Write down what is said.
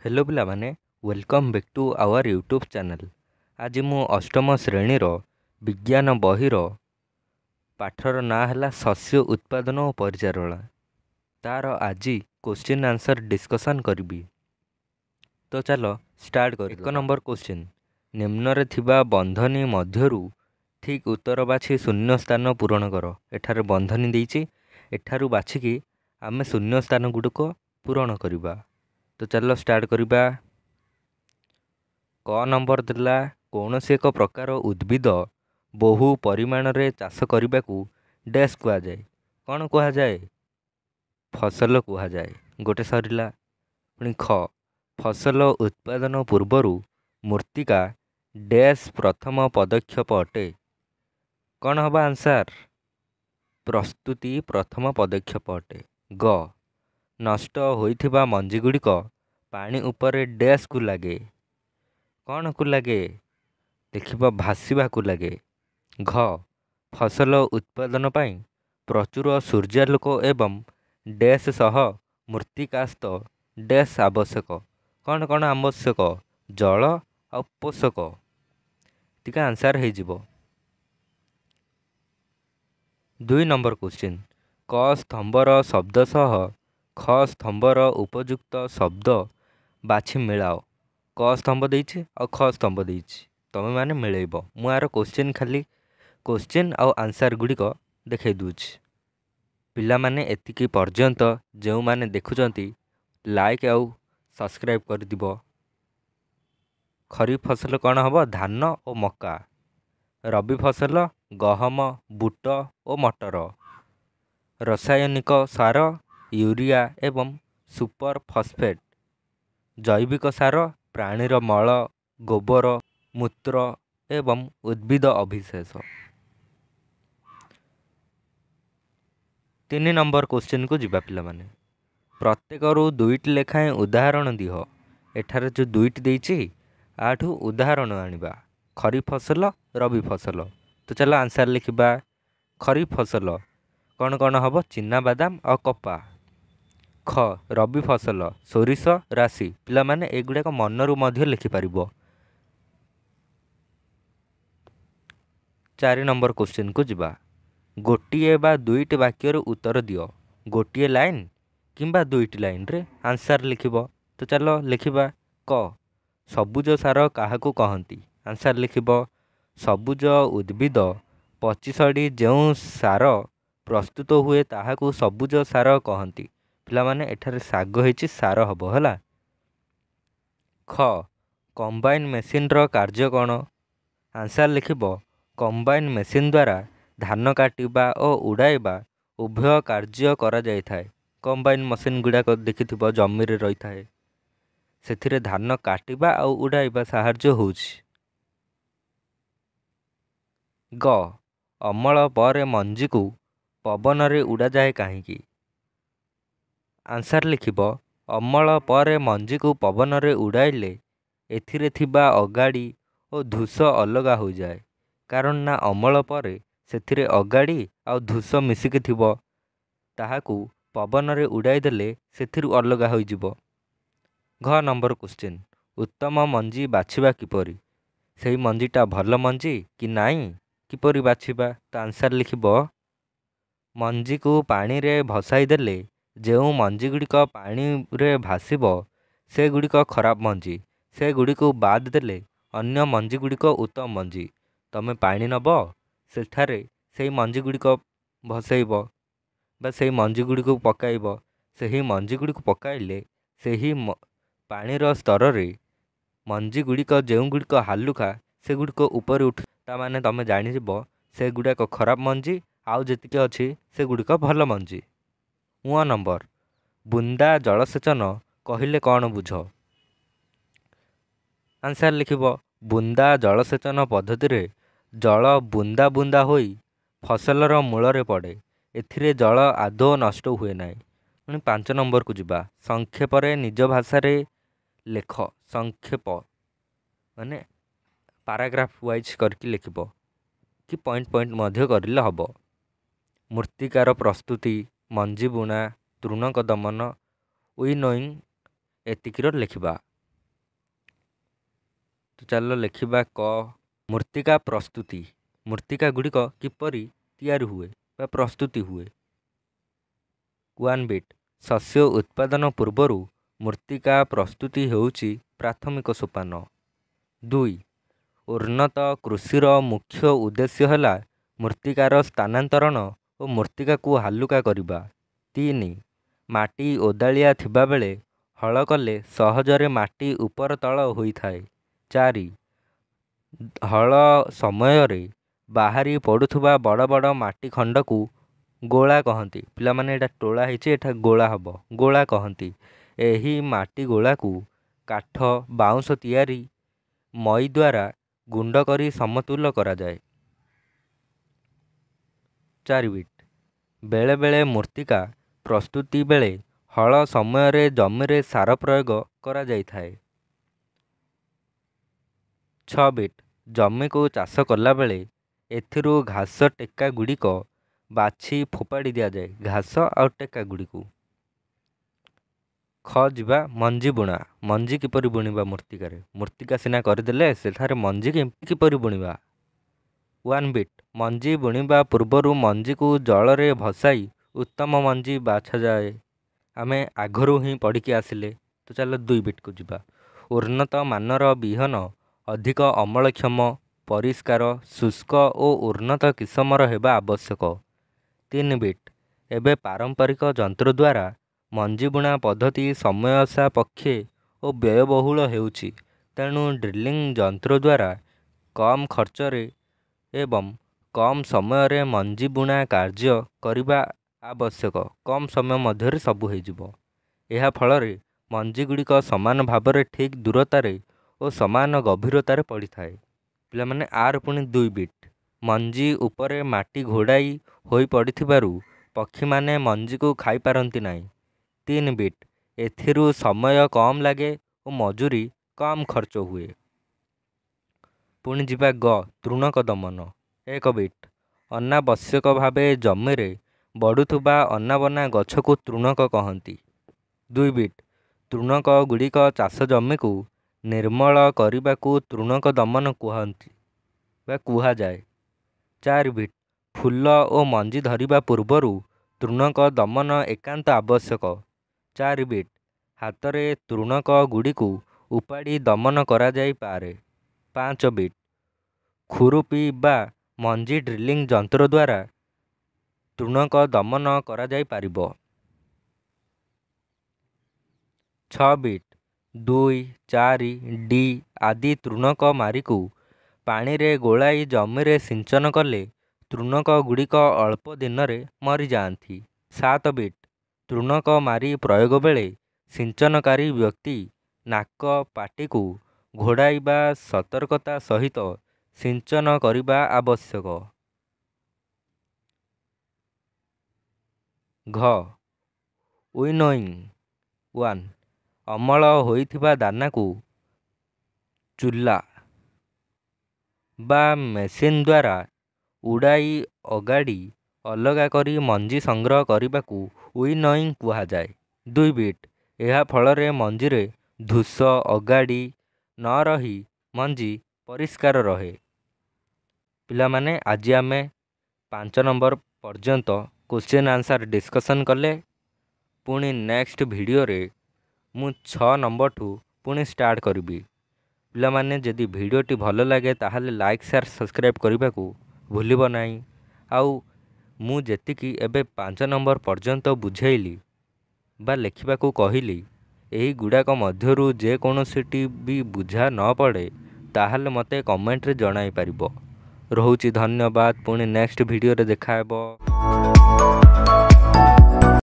Hello पिला माने welcome back to our YouTube channel. आज मु अष्टम श्रेणीर विज्ञान बहिर पाठर ना है शस्य उत्पादन और परिचालना तार आज क्वेश्चन आंसर डिस्कशन करी। तो चलो स्टार्ट कर। एक नंबर क्वेश्चन, निम्न थिबा बंधनी मध्यरु ठीक उत्तर बाछि शून्य स्थान पूरण कर। एठार बंधनी देइछि, एठारु बाछिकी आमे शून्य स्थान गुड़िक पूरण करिबा। तो चलो स्टार्ट करिबा। क नंबर देला कौन से एक प्रकार उद्भिद बहु परिमाण रे चाष करने को डैश कह जाए। कौन कह जाए? फसल कह जाए। गोटे सरिला। पुणी ख, फसल उत्पादन पूर्वर मूर्तिका डैश प्रथम पदक्षेप अटे। कौन हबा आंसर? प्रस्तुति प्रथम पदक्षेप अटे। ग, नष्ट होइथिबा मंजी गुड़िक पानी उपरे डैश को लगे। कौन को लगे? देखिबा भासीबा को लगे। घ, फसल उत्पादन पाई प्रचुर सूर्यालोक एवं डैश सह मूर्तिकास्त डैश आवश्यक। कौन कौन आवश्यक? जल और पोषक। ठीक आंसर हो जिवो। 2 नंबर क्वेश्चन, क स्तंभर शब्द सह ख स्तंभर उपयुक्त शब्द बाछि मिलाओ। क स्तंभ देइछि और ख स्तंभ देइछि, तमे माने मिलेइब। मु आर क्वेश्चन खाली क्वेश्चन आउ आंसर गुड़िक देखै दूछि। पिला माने एतिकी पर्यंत जो माने देखुचंती लाइक आउ सब्सक्राइब कर दिबो। खरीफ फसल कौन हबो? धान और मक्का। रबी फसल गहम, बुट और मटर। रासायनिक सार यूरिया एवं सुपर फॉस्फेट। जैविक सार प्राणीर मल, गोबर, मूत्र एवं उद्भिद अभिशेष। 3 नंबर क्वेश्चन को जीवा पिला माने। प्रत्येक रु 2टी लेखाएं उदाहरण दिह। एठार जो 2टी देइछि आठू उदाहरण आनिबा। खरीफ फसल, रबी फसल। तो चलो आंसर लिखिबा। खरीफ फसल कौन कौन हबो? चिना बादाम और कपा। ख, रबी फसल सोरिष, राशि। पिला माने एगुड़ाक मनरू मध्य लिखि पारिबो। 4 नंबर क्वेश्चन को जिबा। गोटिए बा 2टी वाक्यर उत्तर दियो। गोटिए लाइन किंबा 2टी लाइन रे आंसर लिखिबो। तो चलो लिखिबा। क, सबुज सार काहाकू कहंती। आंसर लिखिबो। सबुज उद्भिद पचिसड़ी जो सार प्रस्तुत हुए ताहाकू सबुज सार कहंती। पिला माने एठारे साग होइछि सार हबो हला। ख, कंबाइन मेसीन रो कार्य कौन? आंसर लिखिबो। कंबाइन मेसीन द्वारा धान काटिबा और उड़ाइबा उभय कार्य करा जाय थाए। कंबाइन मशीन गुड़ाक देखिथिबो जमी रे रही थाए, सेथिरे धान काटिबा और उड़ाइबा साहाय्य होउछि। ग, अमल पर मंजी को पवन रे उड़ा जाए काहीकि। आंसर लिखिबो। अमल पर मंजी को पवन रे उड़ाइले एथिरे थिबा अगाड़ी और धूस अलगा हो जाए। कारण ना अमल पर सेथिरे अगाड़ी और धूस मिसिकी थिबो, ताहाकू पवन रे उड़ाई देले सेथिरु अलगा हो जिवो। घ नंबर क्वेश्चन, उत्तम मंजी बाछिबा किपरि? सेही मंजीटा भल मंजी कि नाई किपरि बाछिबा? तो आंसर लिखिबो। मंजी को पानी रे भसाई देले जो मंजी गुड़िक पानी रे भासीबो से गुड़िक खराब मंजी, से गुड़िक बाद देले अन्य मंजी गुड़िक उत्तम मंजी। तमे पानी नब, सेठारे से मंजी गुड़िक भसैब बा से मंजी गुड़िक पकाइब। से मंजी गुड़िक पकाइले से पानीर स्तर रे मंजी गुड़िक जो गुड़िक हालुका से गुड़िक ऊपर उठ, ता माने तमे जानिब से गुड़ाक खराब मंजी आउ जेतिके अछि से गुड़िक भल मंजी। 1 नंबर, बुंदा जलसेचन कहिले कौन बुझ? आंसर लिखिबो। बुंदा जलसेचन पद्धति रे जल बुंदा बुंदा होई फसलर मूलरे पड़े, एथिरे जल आदौ नष्ट हुए नाई। 5 नंबर को जिबा। संक्षेप रे निज भाषा रे लेख। संक्षेप माने पैराग्राफ वाइज करके लिखिबो कि पॉइंट पॉइंट मध्य करिले हबो। मूर्तिकार प्रस्तुति, मंजी बुणा, तृणक दमन, विनोइंग एतिकीर लिखिबा। तो चलो लिखिबा क मृत्तिका प्रस्तुति। मृत्तिका गुड़िक किपरि तैयारी हुए बा प्रस्तुति हुए। 1 बिट शस्य उत्पादन पूर्वरु मृत्तिका प्रस्तुति हेउची प्राथमिक सोपान। 2 उन्नत कृषिर मुख्य उद्देश्य है मृत्तिकार स्थानांतरण और मृत्तिका को हालुका करवा। 3 माटी ओदालिया थिबा बेले हल कले सहजरे माटी उपर तल होइथाए। 4 हल समय रे बाहरी पड़ुथुबा बड़ बड़ माटी खंड को गोला कहती। पिला माने एटा टोला हिचे एटा गोला हब गोला कहती। एही माटी गोला को काठ बाउंश तैयारी मई द्वारा गुंड करी समतुल करा जाए। 4 बिट बेले बेले मृत्तिका प्रस्तुति बेले हल समय रे जमी रे सार प्रयोग करा जाई थाए। 6 बिट जमी को चाष कला बेले एथिरु घास टेका गुड़िक बाछी फोपाड़ी दिया जाए। घास और टेका गुड़ी को। ख जीवा मंजी बुणा। मंजी किपरि बुणिबा मृत्तिका मृत्तिका सिना करदेले सेठारे मंजी किपरि बुणिबा। 1 बिट मंजी बुणिबा पूर्वरु मंजी को जल रे भसाई उत्तम मंजी बाछा जाए। आमे आगरू ही पढ़ी आसिले। तो चलो 2 बिट को जीवा। उन्नत मानर बिहन अधिक अमलक्षम परिष्कार शुष्क और उन्नत किसमर हेबा आवश्यक। 3 बिट एबे पारंपरिक जंत्र द्वारा मंजी बुणा पद्धति समय सापेक्ष और व्ययबहुल हेउछि। तेणु ड्रिलिंग जंत्र द्वारा कम खर्च रे एवं कम समय रे मंजी बुणा कार्य करिबा आवश्यक। कम समय मध्य सबू हो यह फल मंजी गुड़िक समान भाव में ठीक दूरतार और समान गभीरतार पड़ी थाए। पिला माने आर पुणी 2 बिट मंजी उपरे माटी घोड़ाई होई पड़िथिबारु पक्षी माने मंजी को खाई पारंती नाही। 3 बिट एथिरु समय कम लगे और मजूरी कम खर्च हुए। पुणी जीवा ग तृणक दमन। 1 बिट अनावश्यक भावे जमी रे बढ़ुथुबा अनाबना गछ को तृणक कहती। 2 बिट तृणक गुड़िक चाष जमी को निर्मल करने को तृणक दमन कहती बा कुहा जाए। 4 बिट फूल और मंजी धरिबा पूर्वरु तृणक दमन एकांत आवश्यक। 4 बिट हाथ रे तृणक गुड़ी को उपाड़ी दमन करा जाई पारे। 5 बिट खुरुपी बा मंजी ड्रिलिंग जंत्र द्वारा तृणक दमन करा जाई पारिबो। 6 बिट 2, 4 डी आदि तृणक मारी को पानी रे गोलाई जमी रे सिंचन कले तृणक गुड़िक अल्प दिन रे मरी जाती। 7 बिट तृणक मारी प्रयोग बेले सिंचनकारी व्यक्ति नाक पाटी को घोड़ाइबा सतर्कता सहित सिंचन करिबा आवश्यक। घ उइनोइंग 1 अमल होइथिबा दाना को चूला बा मेसीन द्वारा उड़ाई अगाड़ी अलगा करी मंजी संग्रह करने को उइनोइंग कुहा जाए। 2 बिट यह फल रे मंजी रे धूस अगाड़ी न रही मंजी परिष्कार रहे। पिला माने आज आमे 5 नंबर पर्यंत क्वेश्चन आंसर डिस्कसन कले। पुणी नेक्स्ट वीडियो रे मु 6 नंबर ठू पुणी स्टार्ट करी। पिला माने जदि वीडियोटी भल लगे ताहले लाइक शेयर सब्सक्राइब करने को भूलिब नहीं। आउ मु जेतिकी एबे 5 नंबर पर्यंत बुझेइली बा लिखा कहली यही गुड़ाक मध्यरु जे कौनसी भी बुझा न पड़े ताहले मते कमेंट रे जणाई पारिबो। रहुची धन्यवाद। पुणी नेक्स्ट वीडियो रे देखा हेबो।